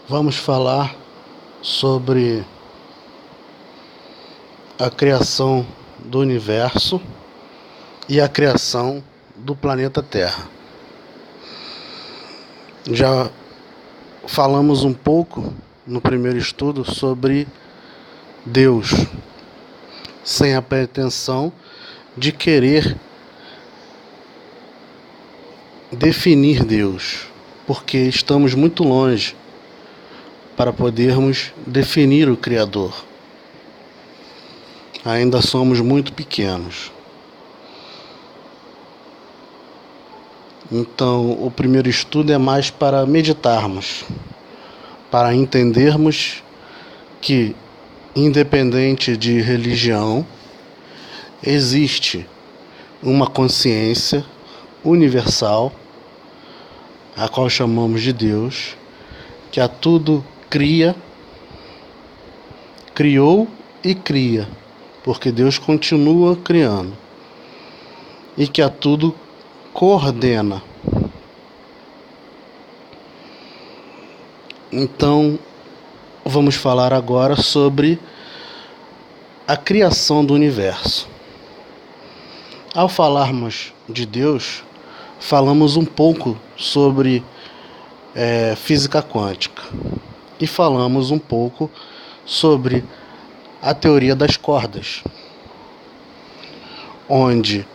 Vamos falar sobre a criação do universo e a criação do planeta Terra. Já falamos um pouco no primeiro estudo sobre Deus, sem a pretensão de querer definir Deus, porque estamos muito longe para podermos definir o Criador. Ainda somos muito pequenos. Então, o primeiro estudo é mais para meditarmos, para entendermos que, independente de religião, existe uma consciência universal, a qual chamamos de Deus, que a tudo criou e cria, porque Deus continua criando, e que a tudo coordena. Então, vamos falar agora sobre a criação do universo. Ao falarmos de Deus, falamos um pouco sobre física quântica e falamos um pouco sobre a teoria das cordas, onde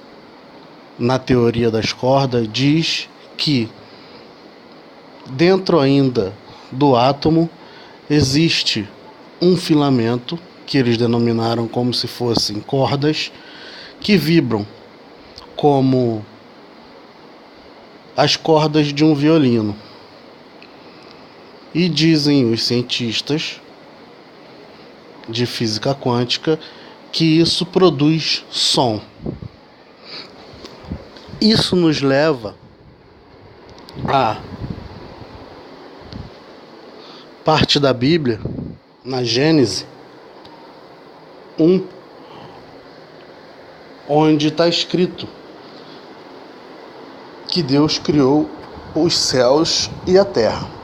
na teoria das cordas diz que dentro ainda do átomo existe um filamento que eles denominaram como se fossem cordas que vibram como as cordas de um violino. E dizem os cientistas de física quântica que isso produz som. Isso nos leva a parte da Bíblia, na Gênesis 1, onde está escrito que Deus criou os céus e a terra.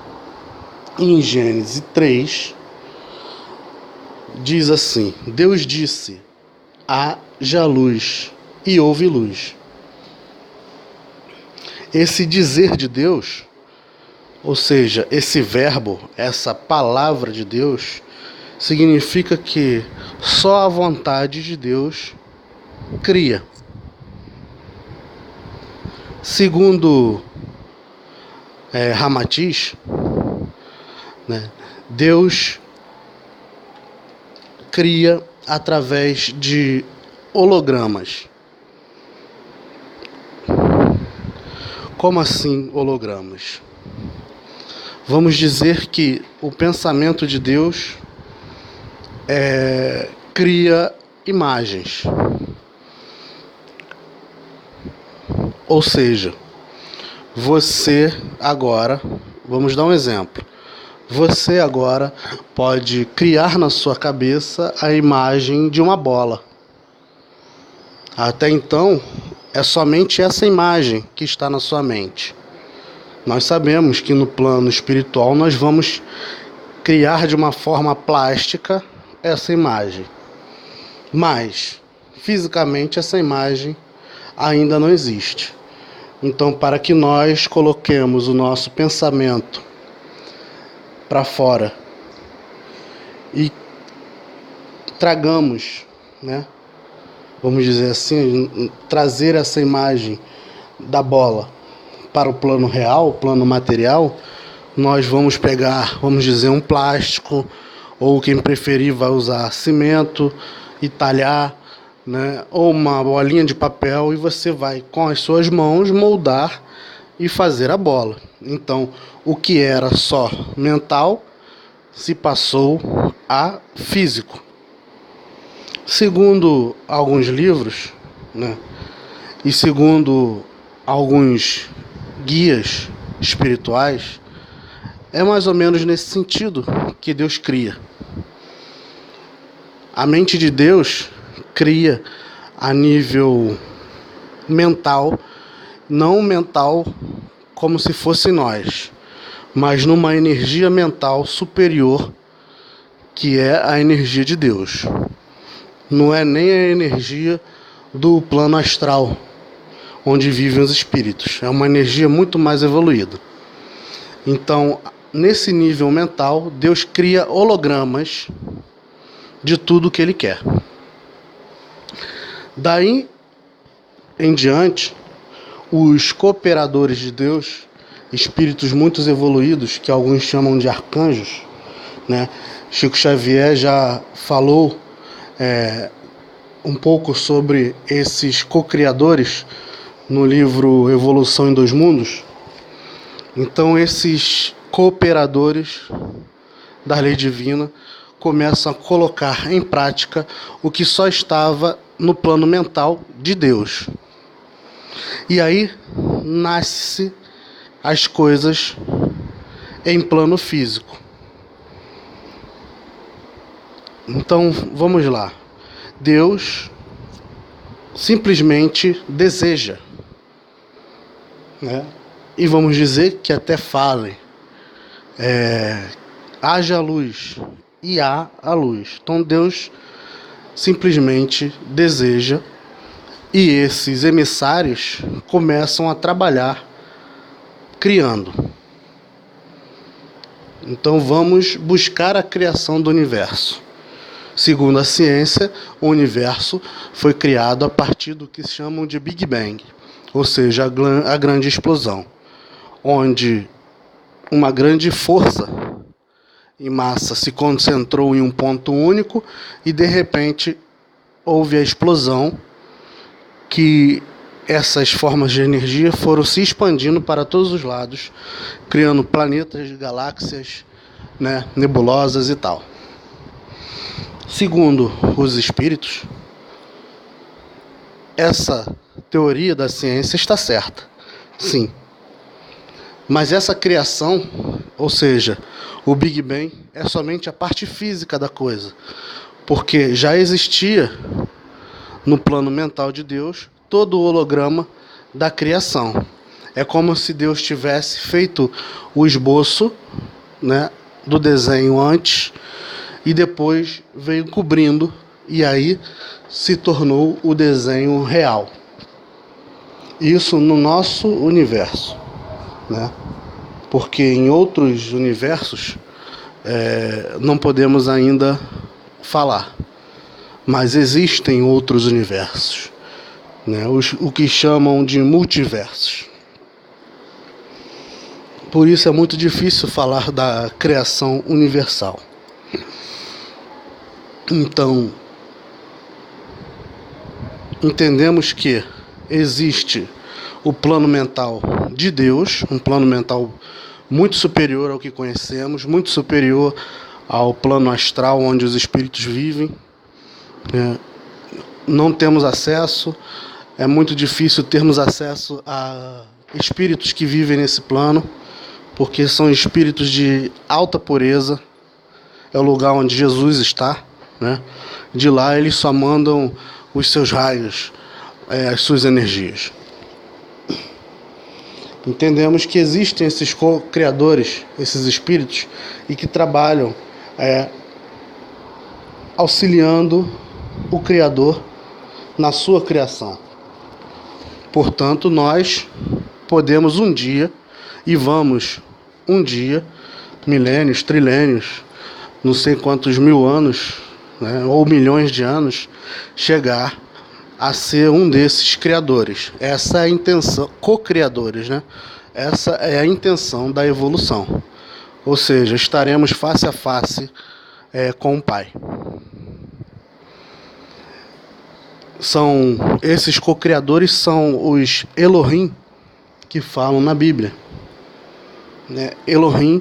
Em Gênesis 3, diz assim: Deus disse, haja luz, e houve luz. Esse dizer de Deus, ou seja, esse verbo, essa palavra de Deus, significa que só a vontade de Deus cria. Segundo Ramatiz, Deus cria através de hologramas. Como assim hologramas? Vamos dizer que o pensamento de Deus cria imagens. Ou seja, você agora, vamos dar um exemplo. Você agora pode criar na sua cabeça a imagem de uma bola. Até então, é somente essa imagem que está na sua mente. Nós sabemos que no plano espiritual nós vamos criar de uma forma plástica essa imagem. Mas, fisicamente, essa imagem ainda não existe. Então, para que nós coloquemos o nosso pensamento para fora e tragamos, vamos dizer assim, trazer essa imagem da bola para o plano real, o plano material, nós vamos pegar, vamos dizer, um plástico, ou quem preferir vai usar cimento e talhar, ou uma bolinha de papel, e você vai com as suas mãos moldar e fazer a bola. Então, o que era só mental se passou a físico. Segundo alguns livros, e segundo alguns guias espirituais, é mais ou menos nesse sentido que Deus cria. A mente de Deus cria a nível mental, não mental como se fosse nós, mas numa energia mental superior, que é a energia de Deus. Não é nem a energia do plano astral, onde vivem os espíritos. É uma energia muito mais evoluída. Então, nesse nível mental, Deus cria hologramas de tudo que Ele quer. Daí em diante, os cooperadores de Deus, espíritos muito evoluídos, que alguns chamam de arcanjos, né? Chico Xavier já falou um pouco sobre esses co-criadores no livro Evolução em Dois Mundos. Então, esses cooperadores da lei divina começam a colocar em prática o que só estava no plano mental de Deus. E aí nasce as coisas em plano físico. Então, vamos lá. Deus simplesmente deseja, né? E vamos dizer que até fale, haja luz, e há a luz. Então Deus simplesmente deseja, e esses emissários começam a trabalhar criando. Então vamos buscar a criação do universo. Segundo a ciência, o universo foi criado a partir do que chamam de Big Bang, ou seja, a grande explosão, onde uma grande força e massa se concentrou em um ponto único e, de repente, houve a explosão, que essas formas de energia foram se expandindo para todos os lados, criando planetas, galáxias, né, nebulosas e tal. Segundo os espíritos, essa teoria da ciência está certa, sim. Mas essa criação, ou seja, o Big Bang, é somente a parte física da coisa, porque já existia no plano mental de Deus todo o holograma da criação. É como se Deus tivesse feito o esboço, né, do desenho antes, e depois veio cobrindo, e aí se tornou o desenho real. Isso no nosso universo, né? Porque em outros universos não podemos ainda falar, mas existem outros universos, né? O que chamam de multiversos. Por isso é muito difícil falar da criação universal. Então, entendemos que existe o plano mental de Deus, um plano mental muito superior ao que conhecemos, muito superior ao plano astral onde os espíritos vivem. Não temos acesso, é muito difícil termos acesso a espíritos que vivem nesse plano, porque são espíritos de alta pureza, é o lugar onde Jesus está, né? De lá eles só mandam os seus raios, as suas energias. Entendemos que existem esses co-criadores, esses espíritos, e que trabalham auxiliando o Criador na sua criação. Portanto, nós podemos um dia, e vamos um dia, milênios, trilênios, não sei quantos mil anos, né, ou milhões de anos, chegar a ser um desses criadores. Essa é a intenção, co-criadores, né? Essa é a intenção da evolução. Ou seja, estaremos face a face com o Pai. Esses co-criadores são os Elohim que falam na Bíblia, né? Elohim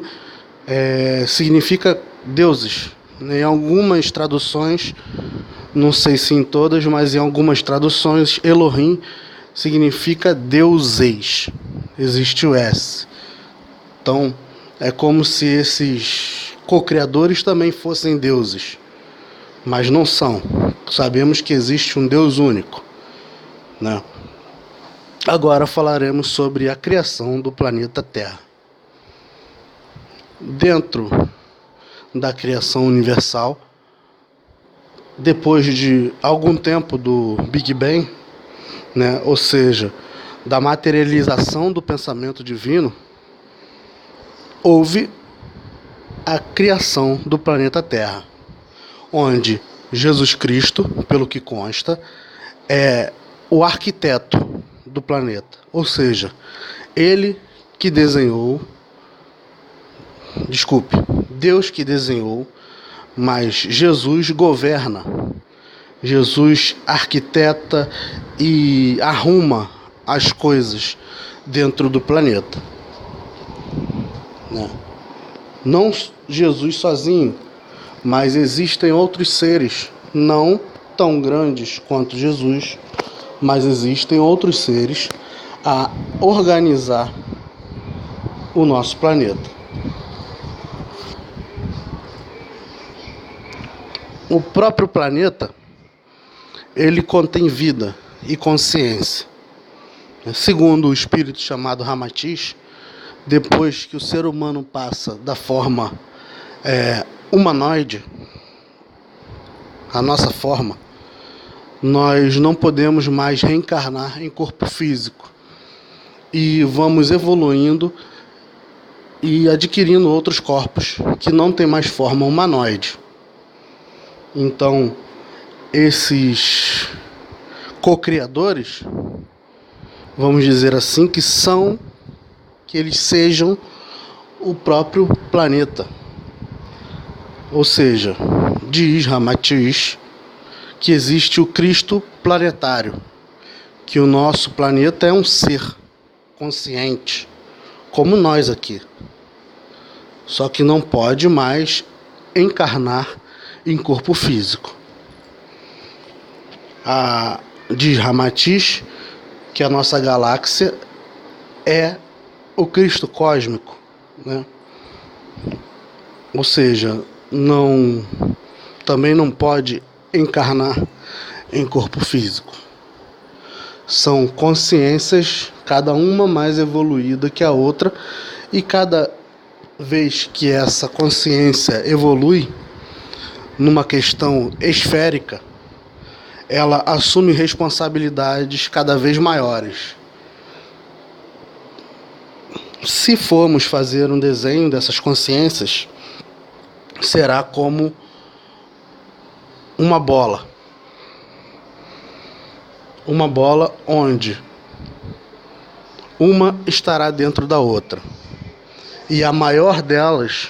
significa deuses. Em algumas traduções, não sei se em todas, mas em algumas traduções, Elohim significa deuses. Existe o S. Então, é como se esses co-criadores também fossem deuses. Mas não são. Sabemos que existe um Deus único, né? Agora falaremos sobre a criação do planeta Terra. dentro da criação universal, depois de algum tempo do Big Bang, né? Ou seja, da materialização do pensamento divino, houve a criação do planeta Terra, onde Jesus Cristo, pelo que consta, é o arquiteto do planeta, ou seja, ele que desenhou, Deus que desenhou, mas Jesus governa, Jesus arquiteta e arruma as coisas dentro do planeta, né? Não Jesus sozinho, mas existem outros seres, não tão grandes quanto Jesus, mas existem outros seres a organizar o nosso planeta. O próprio planeta, ele contém vida e consciência. Segundo o espírito chamado Ramatiz, depois que o ser humano passa da forma humanoide, a nossa forma, nós não podemos mais reencarnar em corpo físico. E vamos evoluindo e adquirindo outros corpos que não têm mais forma humanoide. Então, esses co-criadores, vamos dizer assim, que eles sejam o próprio planeta. Ou seja, diz Ramatiz que existe o Cristo planetário, que o nosso planeta é um ser consciente, como nós aqui, só que não pode mais encarnar em corpo físico. Diz Ramatiz que a nossa galáxia é o Cristo cósmico, né? Ou seja, também não pode encarnar em corpo físico. São consciências, cada uma mais evoluída que a outra, e cada vez que essa consciência evolui numa questão esférica, ela assume responsabilidades cada vez maiores. Se formos fazer um desenho dessas consciências, será como uma bola. Uma bola onde uma estará dentro da outra. E a maior delas,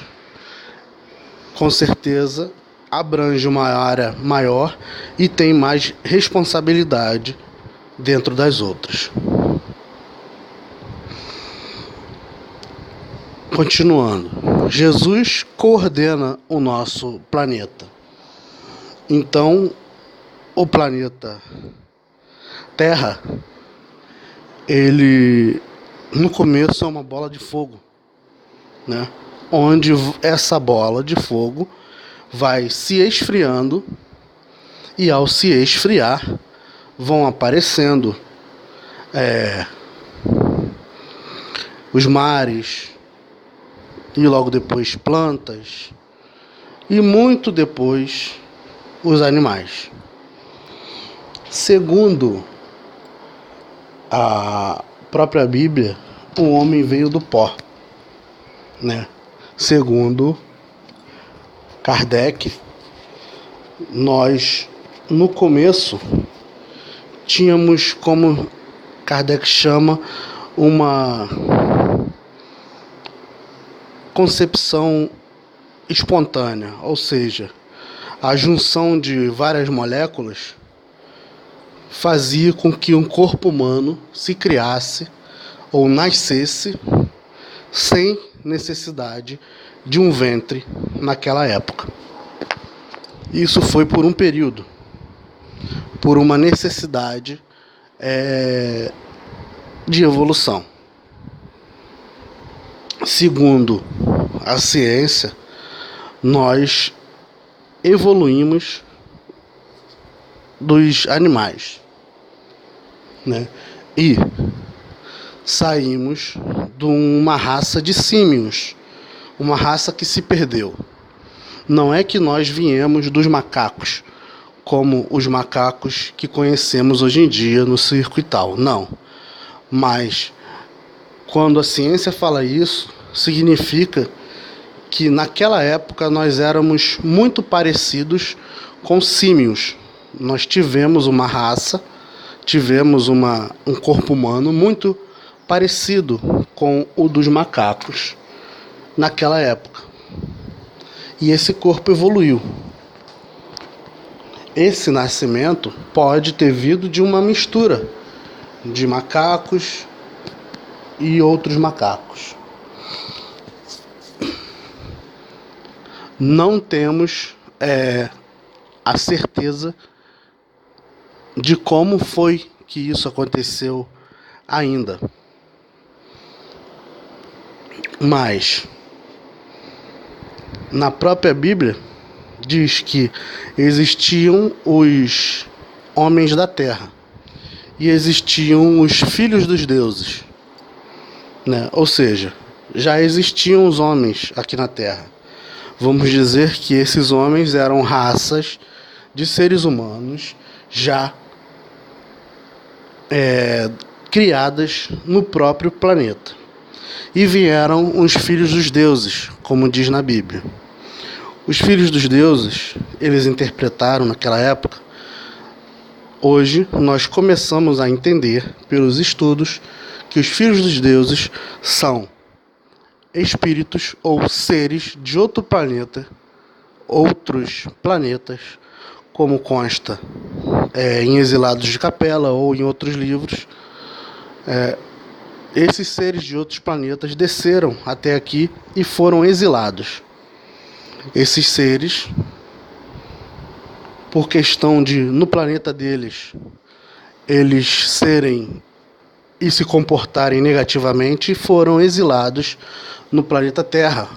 com certeza, abrange uma área maior e tem mais responsabilidade dentro das outras. Continuando, Jesus coordena o nosso planeta. Então, o planeta Terra, ele no começo é uma bola de fogo, né? Onde essa bola de fogo vai se esfriando, e ao se esfriar vão aparecendo os mares, e logo depois plantas, e muito depois os animais. Segundo a própria Bíblia, o homem veio do pó, né? Segundo Kardec, nós no começo tínhamos, como Kardec chama, uma concepção espontânea, ou seja, a junção de várias moléculas fazia com que um corpo humano se criasse ou nascesse sem necessidade de um ventre naquela época. Isso foi por um período, por uma necessidade de evolução. Segundo a ciência, nós evoluímos dos animais, né? E saímos de uma raça de símios, uma raça que se perdeu. Não é que nós viemos dos macacos, como os macacos que conhecemos hoje em dia no circo e tal, não. Mas quando a ciência fala isso, significa que naquela época nós éramos muito parecidos com símios. Nós tivemos uma raça, tivemos um corpo humano muito parecido com o dos macacos naquela época. E esse corpo evoluiu. Esse nascimento pode ter vindo de uma mistura de macacos e outros macacos. Não temos a certeza de como foi que isso aconteceu ainda. Mas na própria Bíblia diz que existiam os homens da terra e existiam os filhos dos deuses, né? Ou seja, já existiam os homens aqui na terra. Vamos dizer que esses homens eram raças de seres humanos já criadas no próprio planeta. E vieram os filhos dos deuses, como diz na Bíblia. Os filhos dos deuses, eles interpretaram naquela época. Hoje, nós começamos a entender, pelos estudos, que os filhos dos deuses são espíritos ou seres de outro planeta, outros planetas, como consta em Exilados de Capela ou em outros livros. Esses seres de outros planetas desceram até aqui e foram exilados. Esses seres, por questão de, no planeta deles, eles serem e se comportarem negativamente, foram exilados no planeta Terra,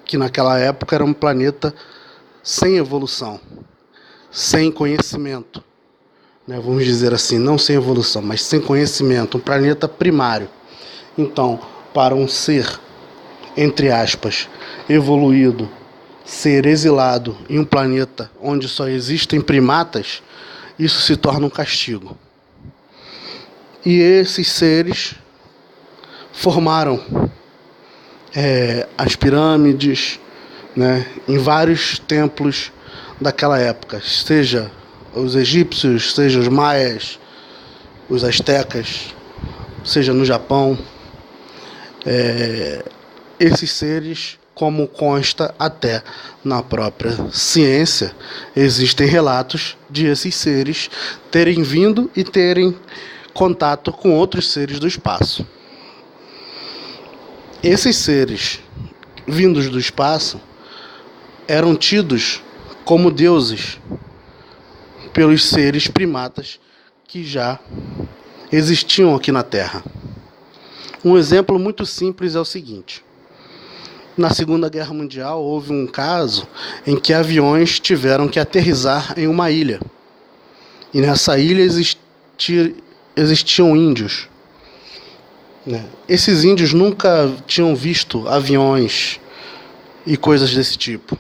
que naquela época era um planeta sem evolução, sem conhecimento, né? Vamos dizer assim, não sem evolução, mas sem conhecimento, um planeta primário. Então, para um ser, entre aspas, evoluído, ser exilado em um planeta onde só existem primatas, isso se torna um castigo. E esses seres formaram as pirâmides, né, em vários templos daquela época, seja os egípcios, seja os maias, os astecas, seja no Japão. Esses seres, como consta até na própria ciência, existem relatos de esses seres terem vindo e terem contato com outros seres do espaço. Esses seres vindos do espaço eram tidos como deuses pelos seres primatas que já existiam aqui na Terra. Um exemplo muito simples é o seguinte: na Segunda Guerra Mundial houve um caso em que aviões tiveram que aterrissar em uma ilha. E nessa ilha existiam índios, né? Esses índios nunca tinham visto aviões e coisas desse tipo.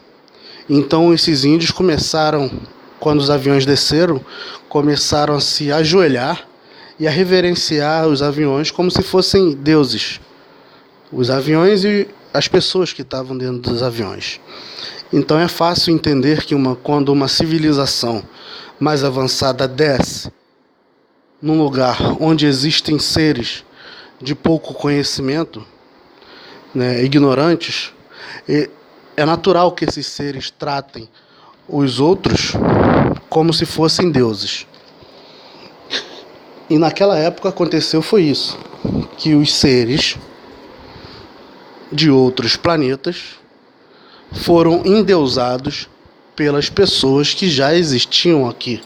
Então esses índios começaram, quando os aviões desceram, começaram a se ajoelhar e a reverenciar os aviões como se fossem deuses. Os aviões e as pessoas que estavam dentro dos aviões. Então é fácil entender que quando uma civilização mais avançada desce num lugar onde existem seres de pouco conhecimento, né, ignorantes, é natural que esses seres tratem os outros como se fossem deuses. E naquela época aconteceu foi isso, que os seres de outros planetas foram endeusados pelas pessoas que já existiam aqui.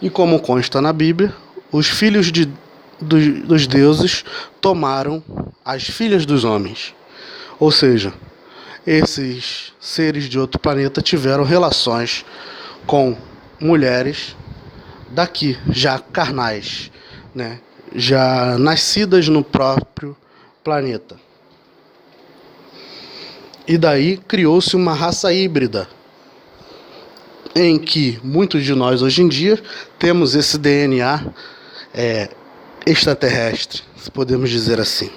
E como consta na Bíblia, os filhos dos deuses tomaram as filhas dos homens. Ou seja, esses seres de outro planeta tiveram relações com mulheres daqui, já carnais, né? Já nascidas no próprio planeta. E daí criou-se uma raça híbrida, em que muitos de nós hoje em dia temos esse DNA extraterrestre, se podemos dizer assim.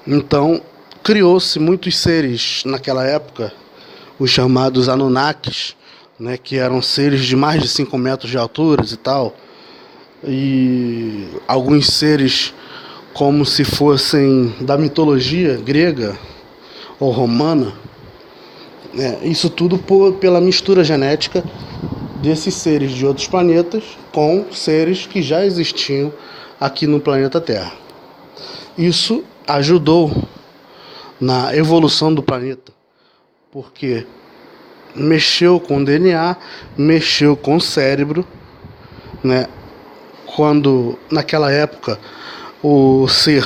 Então, criou-se muitos seres naquela época, os chamados Anunnakis, né, que eram seres de mais de 5 metros de altura e tal, e alguns seres como se fossem da mitologia grega ou romana, né, isso tudo pela mistura genética desses seres de outros planetas com seres que já existiam aqui no planeta Terra. Isso ajudou na evolução do planeta, porque mexeu com o DNA, mexeu com o cérebro, né? Quando naquela época o ser,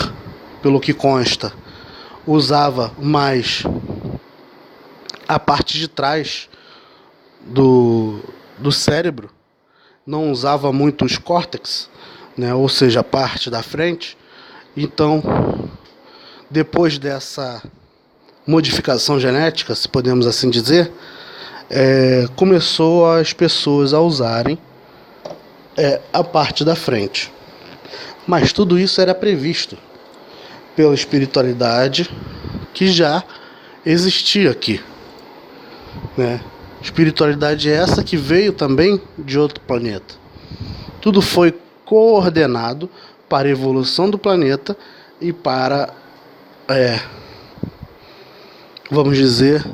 pelo que consta, usava mais a parte de trás do cérebro, não usava muito os córtex, né? Ou seja, a parte da frente. Então, depois dessa modificação genética, se podemos assim dizer, começou as pessoas a usarem a parte da frente. Mas tudo isso era previsto pela espiritualidade que já existia aqui, né? Espiritualidade essa que veio também de outro planeta. Tudo foi coordenado para a evolução do planeta e para, vamos dizer,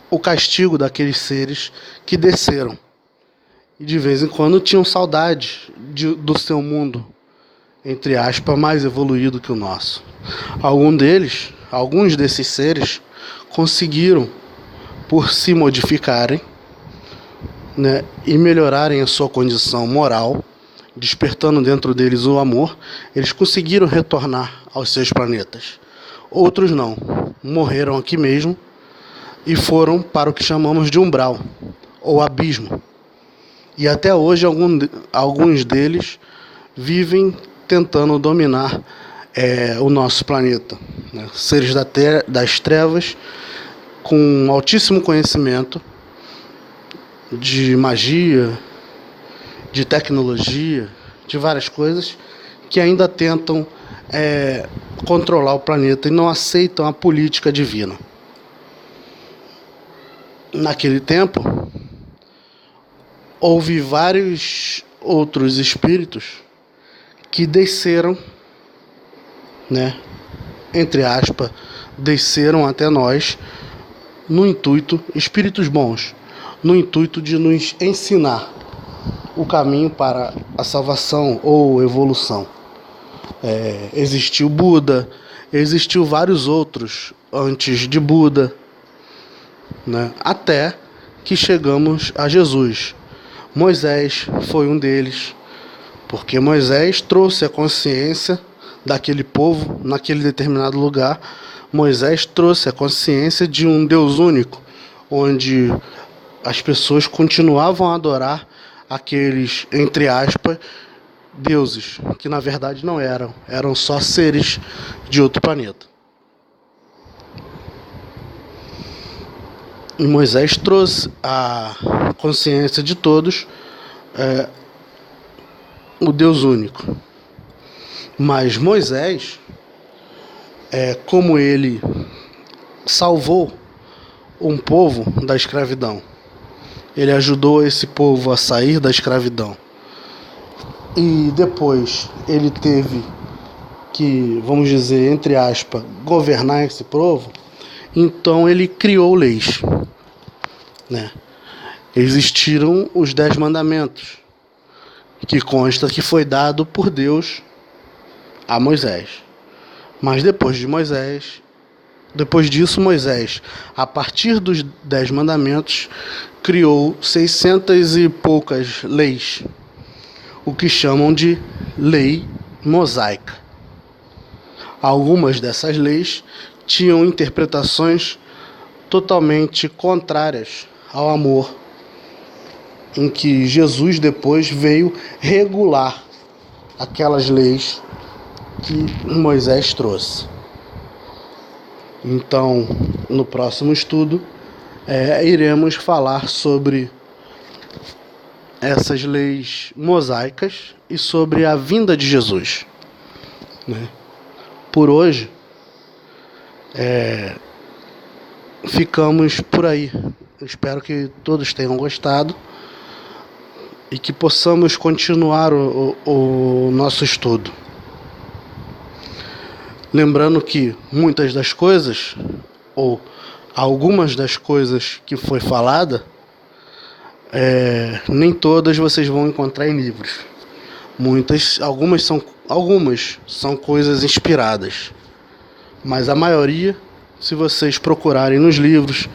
o castigo daqueles seres que desceram e de vez em quando tinham saudade do seu mundo, entre aspas, mais evoluído que o nosso. Alguns desses seres conseguiram, por se modificarem, né, e melhorarem a sua condição moral, despertando dentro deles o amor, eles conseguiram retornar aos seus planetas. Outros não, morreram aqui mesmo e foram para o que chamamos de umbral, ou abismo. E até hoje alguns deles vivem tentando dominar o nosso planeta, né? Seres das trevas com altíssimo conhecimento de magia, de tecnologia, de várias coisas, que ainda tentam controlar o planeta e não aceitam a política divina. Naquele tempo, houve vários outros espíritos que desceram, né, entre aspas, desceram até nós no intuito, espíritos bons, no intuito de nos ensinar o caminho para a salvação ou evolução. Existiu Buda, existiu vários outros antes de Buda, né, até que chegamos a Jesus. Moisés foi um deles, porque Moisés trouxe a consciência daquele povo naquele determinado lugar. Moisés trouxe a consciência de um Deus único, onde as pessoas continuavam a adorar aqueles, entre aspas, deuses, que na verdade não eram só seres de outro planeta. E Moisés trouxe a consciência de todos, o Deus único. Mas Moisés, como ele salvou um povo da escravidão, ele ajudou esse povo a sair da escravidão, e depois ele teve que, vamos dizer, entre aspas, governar esse povo. Então ele criou leis, né? Existiram os 10 mandamentos, que consta que foi dado por Deus a Moisés. Mas depois disso, Moisés, a partir dos 10 mandamentos, criou 600 e poucas leis, o que chamam de lei mosaica. Algumas dessas leis tinham interpretações totalmente contrárias ao amor, em que Jesus depois veio regular aquelas leis que Moisés trouxe. Então, no próximo estudo, iremos falar sobre essas leis mosaicas e sobre a vinda de Jesus, né? Por hoje, ficamos por aí. Espero que todos tenham gostado e que possamos continuar o nosso estudo. Lembrando que muitas das coisas, ou algumas das coisas que foi falada, nem todas vocês vão encontrar em livros. Algumas são coisas inspiradas, mas a maioria, se vocês procurarem nos livros,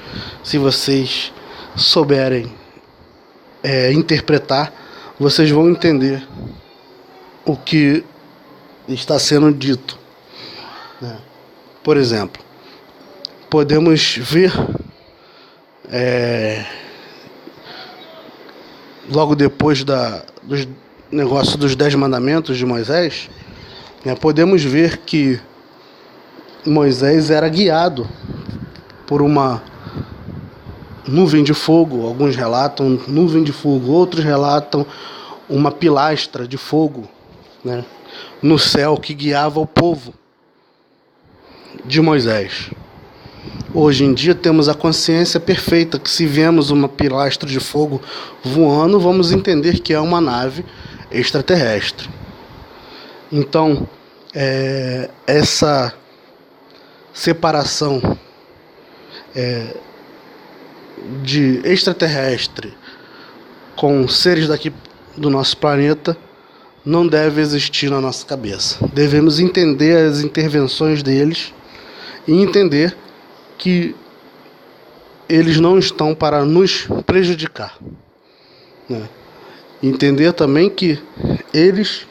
se vocês souberem interpretar, vocês vão entender o que está sendo dito, né? Por exemplo, podemos ver logo depois dos negócios dos 10 mandamentos de Moisés, né, podemos ver que Moisés era guiado por uma nuvem de fogo. Alguns relatam nuvem de fogo, outros relatam uma pilastra de fogo, né, no céu, que guiava o povo de Moisés. Hoje em dia temos a consciência perfeita que, se vemos uma pilastra de fogo voando, vamos entender que é uma nave extraterrestre. Então, essa separação de extraterrestre com seres daqui do nosso planeta não deve existir na nossa cabeça. Devemos entender as intervenções deles e entender que eles não estão para nos prejudicar, né? Entender também que eles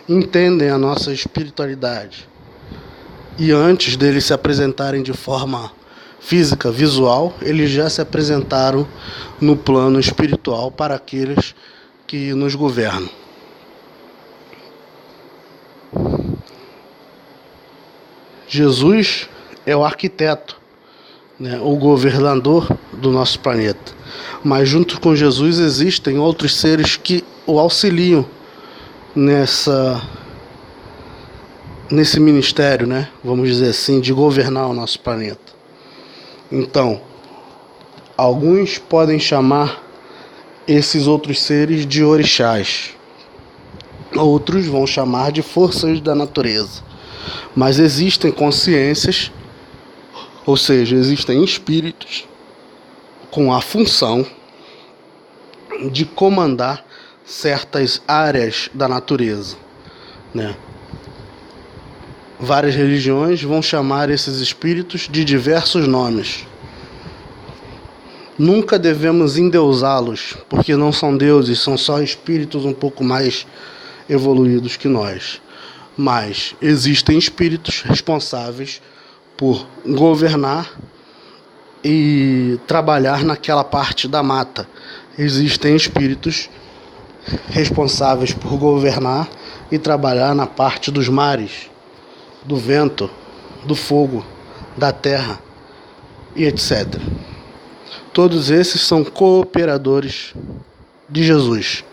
entendem a nossa espiritualidade, e antes deles se apresentarem de forma física, visual, eles já se apresentaram no plano espiritual para aqueles que nos governam. Jesus é o arquiteto, né, o governador do nosso planeta. Mas junto com Jesus existem outros seres que o auxiliam nesse ministério, né, vamos dizer assim, de governar o nosso planeta. Então, alguns podem chamar esses outros seres de orixás, outros vão chamar de forças da natureza. Mas existem consciências, ou seja, existem espíritos com a função de comandar certas áreas da natureza, né? Várias religiões vão chamar esses espíritos de diversos nomes. Nunca devemos endeusá-los, porque não são deuses, são só espíritos um pouco mais evoluídos que nós. Mas existem espíritos responsáveis por governar e trabalhar naquela parte da mata. Existem espíritos responsáveis por governar e trabalhar na parte dos mares, do vento, do fogo, da terra e etc. Todos esses são cooperadores de Jesus.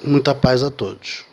Muita paz a todos.